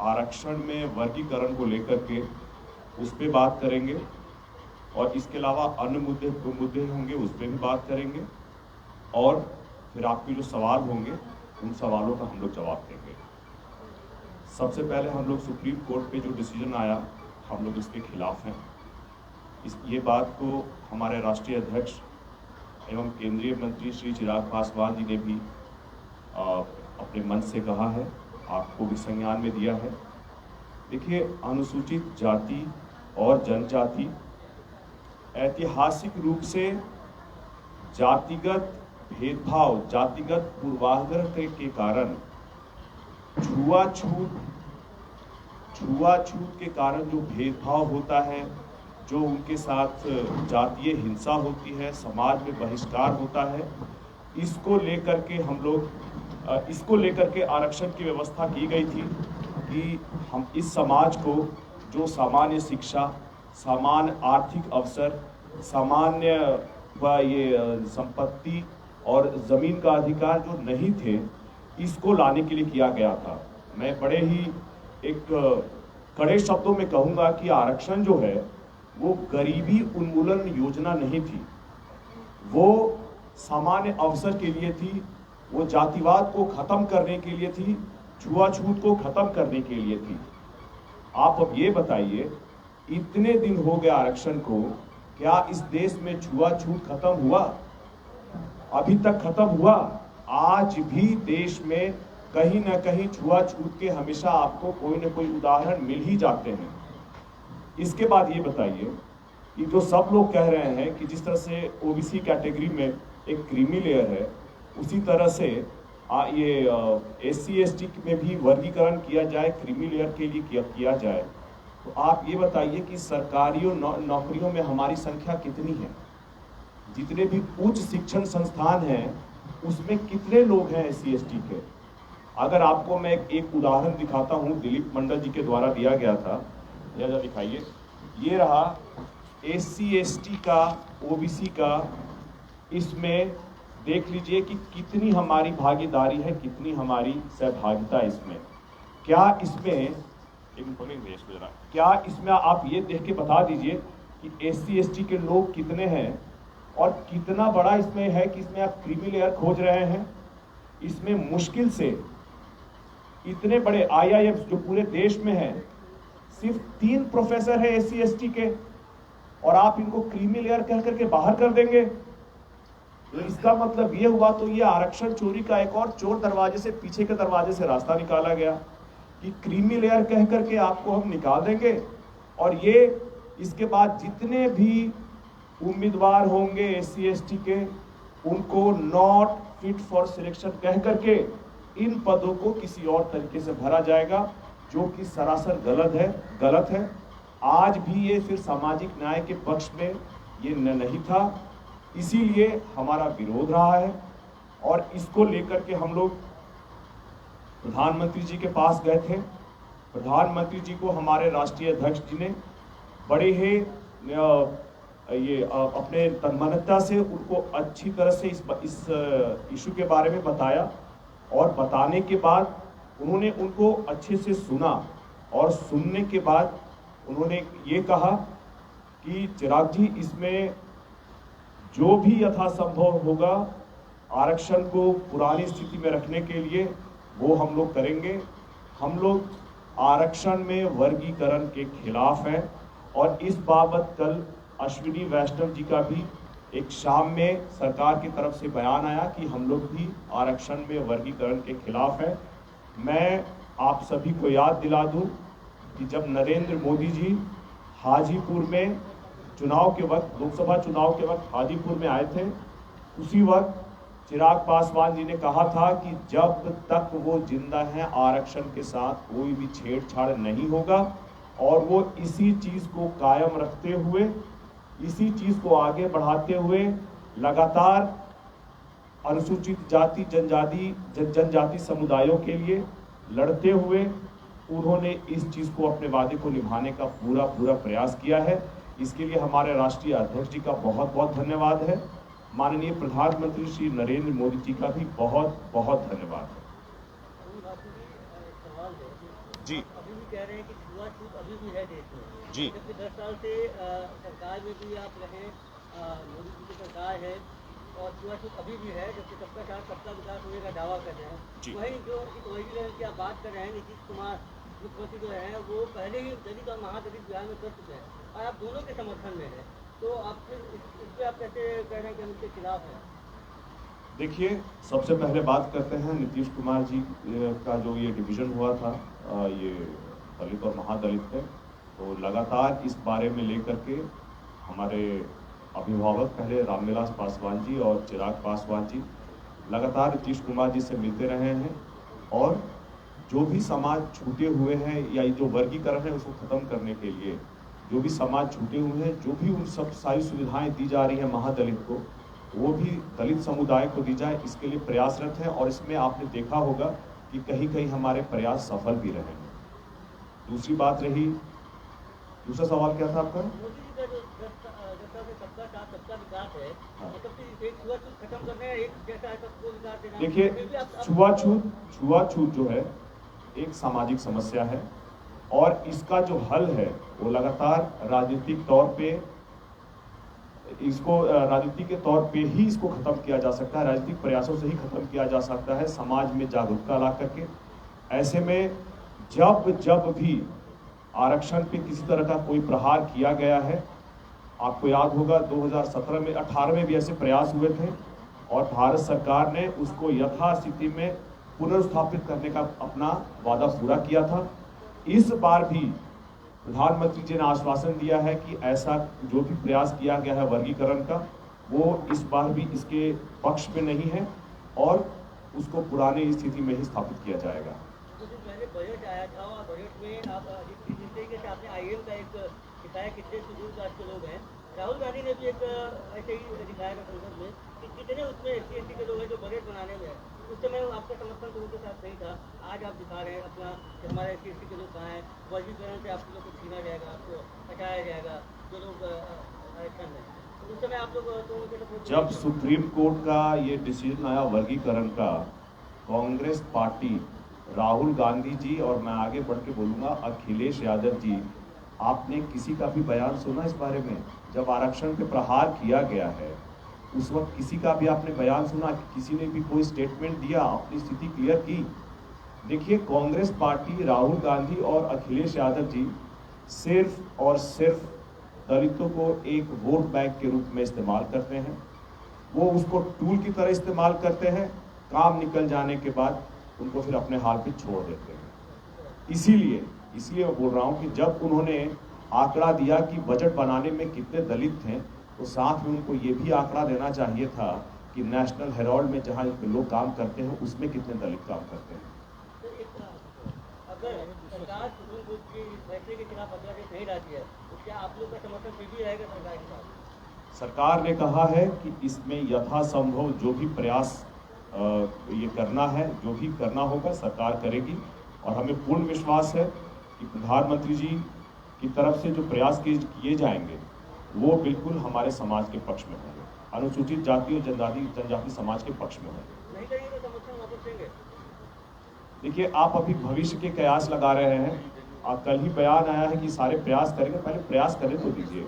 आरक्षण में वर्गीकरण को लेकर के उस पर बात करेंगे और इसके अलावा अन्य मुद्दे होंगे उस पर भी बात करेंगे और फिर आपके जो सवाल होंगे उन सवालों का हम लोग जवाब देंगे। सबसे पहले हम लोग सुप्रीम कोर्ट पे जो डिसीजन आया हम लोग इसके खिलाफ हैं। ये बात को हमारे राष्ट्रीय अध्यक्ष एवं केंद्रीय मंत्री श्री चिराग पासवान जी ने भी अपने मन से कहा है, आपको भी संज्ञान में दिया है। देखिए, अनुसूचित जाति और जनजाति ऐतिहासिक रूप से जातिगत भेदभाव, जातिगत पूर्वाग्रह के कारण छुआछूत के कारण जो भेदभाव होता है, जो उनके साथ जातीय हिंसा होती है, समाज में बहिष्कार होता है, इसको लेकर के आरक्षण की व्यवस्था की गई थी कि हम इस समाज को जो सामान्य शिक्षा, सामान्य आर्थिक अवसर, सामान्य संपत्ति और ज़मीन का अधिकार जो नहीं थे, इसको लाने के लिए किया गया था। मैं बड़े ही एक कड़े शब्दों में कहूँगा कि आरक्षण जो है वो गरीबी उन्मूलन योजना नहीं थी, वो सामान्य अवसर के लिए थी, वो जातिवाद को खत्म करने के लिए थी, छुआछूत को खत्म करने के लिए थी। आप अब ये बताइए, इतने दिन हो गए आरक्षण को, क्या इस देश में छुआछूत खत्म हुआ? अभी तक खत्म हुआ? आज भी देश में कहीं ना कहीं छुआछूत के हमेशा आपको कोई ना कोई उदाहरण मिल ही जाते हैं। इसके बाद ये बताइए कि जो सब लोग कह रहे हैं कि जिस तरह से ओबीसी कैटेगरी में एक क्रीमी लेयर है, उसी तरह से ये एससी एसटी में भी वर्गीकरण किया जाए, क्रीमी लेयर के लिए किया जाए। तो आप ये बताइए कि सरकारी नौकरियों में हमारी संख्या कितनी है? जितने भी उच्च शिक्षण संस्थान हैं उसमें कितने लोग हैं एससी एसटी के? अगर आपको मैं एक उदाहरण दिखाता हूँ, दिलीप मंडल जी के द्वारा दिया गया था, यह दिखाइए, ये रहा एससी एसटी का, ओबीसी का। इसमें देख लीजिए कि कितनी हमारी भागीदारी है, कितनी हमारी सहभागिता इसमें। क्या इसमें आप ये देख के बता दीजिए कि एससी एसटी के लोग कितने हैं और कितना बड़ा इसमें है कि इसमें आप क्रीमी लेयर खोज रहे हैं। इसमें मुश्किल से इतने बड़े आईआईएम जो पूरे देश में हैं, सिर्फ 3 प्रोफेसर है एससी एसटी के, और आप इनको क्रीमी लेयर कह करके बाहर कर देंगे। तो इसका मतलब ये हुआ, तो ये आरक्षण चोरी का एक और चोर दरवाजे से, पीछे के दरवाजे से रास्ता निकाला गया कि क्रीमी लेयर कह करके आपको हम निकाल देंगे और ये इसके बाद जितने भी उम्मीदवार होंगे एससी एसटी के, उनको नॉट फिट फॉर सिलेक्शन कह करके इन पदों को किसी और तरीके से भरा जाएगा, जो कि सरासर गलत है। आज भी ये फिर सामाजिक न्याय के पक्ष में ये नहीं था, इसीलिए हमारा विरोध रहा है। और इसको लेकर के हम लोग प्रधानमंत्री जी के पास गए थे। प्रधानमंत्री जी को हमारे राष्ट्रीय अध्यक्ष जी ने बड़े ही अपने तन्मयता से उनको अच्छी तरह से इस इशू के बारे में बताया, और बताने के बाद उन्होंने उनको अच्छे से सुना, और सुनने के बाद उन्होंने ये कहा कि चिराग जी, इसमें जो भी यथासंभव होगा आरक्षण को पुरानी स्थिति में रखने के लिए वो हम लोग करेंगे। हम लोग आरक्षण में वर्गीकरण के खिलाफ हैं, और इस बाबत कल अश्विनी वैष्णव जी का भी एक शाम में सरकार की तरफ से बयान आया कि हम लोग भी आरक्षण में वर्गीकरण के खिलाफ हैं। मैं आप सभी को याद दिला दूं कि जब नरेंद्र मोदी जी हाजीपुर में चुनाव के वक्त, लोकसभा चुनाव के वक्त हाजीपुर में आए थे, उसी वक्त चिराग पासवान जी ने कहा था कि जब तक वो जिंदा हैं आरक्षण के साथ कोई भी छेड़छाड़ नहीं होगा, और वो इसी चीज़ को कायम रखते हुए, इसी चीज़ को आगे बढ़ाते हुए लगातार अनुसूचित जाति जनजाति समुदायों के लिए लड़ते हुए उन्होंने इस चीज़ को, अपने वादे को निभाने का पूरा प्रयास किया है। इसके लिए हमारे राष्ट्रीय अध्यक्ष जी का बहुत बहुत धन्यवाद है। माननीय प्रधानमंत्री श्री नरेंद्र मोदी जी का भी बहुत बहुत धन्यवाद है। जी अभी भी कह रहे हैं कि छुआछूत अभी भी है देश में जी जबकि 10 साल से सरकार में भी आप रहे, मोदी जी की सरकार है और छुआछूत अभी भी है, जबकि सबका साथ सबका विकास होने का दावा कर रहे जी। हैं। वहीं जो इस वर्गीकरण की आप बात कर रहे हैं, नीतीश कुमार मुख्यमंत्री जो है वो पहले ही दलित और महादलित बिहार में कर चुके हैं और आप दोनों के समर्थन में है, तो आप फिर इस पर आप कैसे कह रहे हैं कि हम इसके खिलाफ हैं? देखिए, सबसे पहले बात करते हैं नीतीश कुमार जी का जो ये डिवीज़न हुआ था ये दलित और महादलित पे, तो लगातार इस बारे में लेकर के हमारे अभिभावक पहले रामविलास पासवान जी और चिराग पासवान जी लगातार नीतीश कुमार जी से मिलते रहे हैं और जो भी समाज छूटे हुए हैं या ये जो वर्गीकरण है उसको खत्म करने के लिए जो भी समाज छूटे हुए हैं, जो भी उन सब सारी सुविधाएं दी जा रही हैं महादलित को, वो भी दलित समुदाय को दी जाए, इसके लिए प्रयासरत है। और इसमें आपने देखा होगा कि कहीं कहीं हमारे प्रयास सफल भी रहे हैं। दूसरी बात रही, दूसरा सवाल क्या था आपका? मोदी जी का जो 10 साल से सबका साथ सबका विकास है, हाँ। मतलब कि एक छुआछूत खत्म करना है, एक जैसा है सबको विकास देना है। देखिए, फिर भी आप छुआछूत जो है एक सामाजिक समस्या है और इसका जो हल है वो लगातार राजनीतिक तौर पे इसको राजनीति के तौर पे ही इसको खत्म किया जा सकता है, राजनीतिक प्रयासों से ही खत्म किया जा सकता है, समाज में जागरूकता ला करके। ऐसे में जब भी आरक्षण पे किसी तरह का कोई प्रहार किया गया है, आपको याद होगा 2017 में 18 में भी ऐसे प्रयास हुए थे और भारत सरकार ने उसको यथास्थिति में पुनर्स्थापित करने का अपना वादा पूरा किया था। इस बार भी प्रधानमंत्री जी ने आश्वासन दिया है कि ऐसा जो भी प्रयास किया गया है वर्गीकरण का, वो इस बार भी इसके पक्ष में नहीं है और उसको पुरानी स्थिति में ही स्थापित किया जाएगा। कुछ दिन पहले बजट आया था और बजट में आप जिस तरीके से आपने IAM का एक दिखाया कितने शेड्यूल कास्ट के लोग हैं, राहुल गांधी ने भी एक ऐसे ही दिखाया था संसद में कि कितने उसमें SC/ST के लोग हैं जो बजट बनाने में है। उस समय आपका समर्थन तो उनके साथ नहीं था, आज आप दिखा रहे हैं अपना कि हमारे SC/ST के लोग कहाँ हैं, वर्गीकरण से आप लोग को छीना जाएगा, आपको हटाया जाएगा जो लोग आरक्षण में। उस समय आप लोग तो उनके सपोर्ट जब सुप्रीम कोर्ट का ये डिसीजन आया वर्गीकरण का, कांग्रेस पार्टी, राहुल गांधी जी और मैं आगे बढ़ के बोलूँगा अखिलेश यादव जी, आपने किसी का भी बयान सुना इस बारे में? जब आरक्षण पे प्रहार किया गया है उस वक्त किसी का भी आपने बयान सुना कि किसी ने भी कोई स्टेटमेंट दिया, अपनी स्थिति क्लियर की? देखिए, कांग्रेस पार्टी, राहुल गांधी और अखिलेश यादव जी सिर्फ और सिर्फ दलितों को एक वोट बैंक के रूप में इस्तेमाल करते हैं। वो उसको टूल की तरह इस्तेमाल करते हैं, काम निकल जाने के बाद उनको फिर अपने हाल पे छोड़ देते हैं। इसीलिए मैं बोल रहा हूँ कि जब उन्होंने आंकड़ा दिया कि बजट बनाने में कितने दलित थे, तो साथ में उनको ये भी आंकड़ा देना चाहिए था कि नेशनल हेराल्ड में जहाँ लोग काम करते हैं उसमें कितने दलित काम करते हैं। अगर सरकार सुप्रीम कोर्ट के फैसले के खिलाफ अगला देश नहीं लाती है तो क्या आप लोग का समर्थन फिर भी रहेगा सरकार के साथ? सरकार ने कहा है कि इसमें यथासंभव जो भी प्रयास ये करना है, जो भी करना होगा सरकार करेगी और हमें पूर्ण विश्वास है कि प्रधानमंत्री जी की तरफ से जो प्रयास किए जाएंगे वो बिल्कुल हमारे समाज के पक्ष में होंगे, अनुसूचित जाति और जनजाति समाज के पक्ष में होंगे। नहीं करेंगे तो समर्थन वापस देंगे? देखिए, आप अभी भविष्य के कयास लगा रहे हैं। कल ही बयान आया है कि सारे प्रयास करेंगे, पहले प्रयास करने तो दीजिए।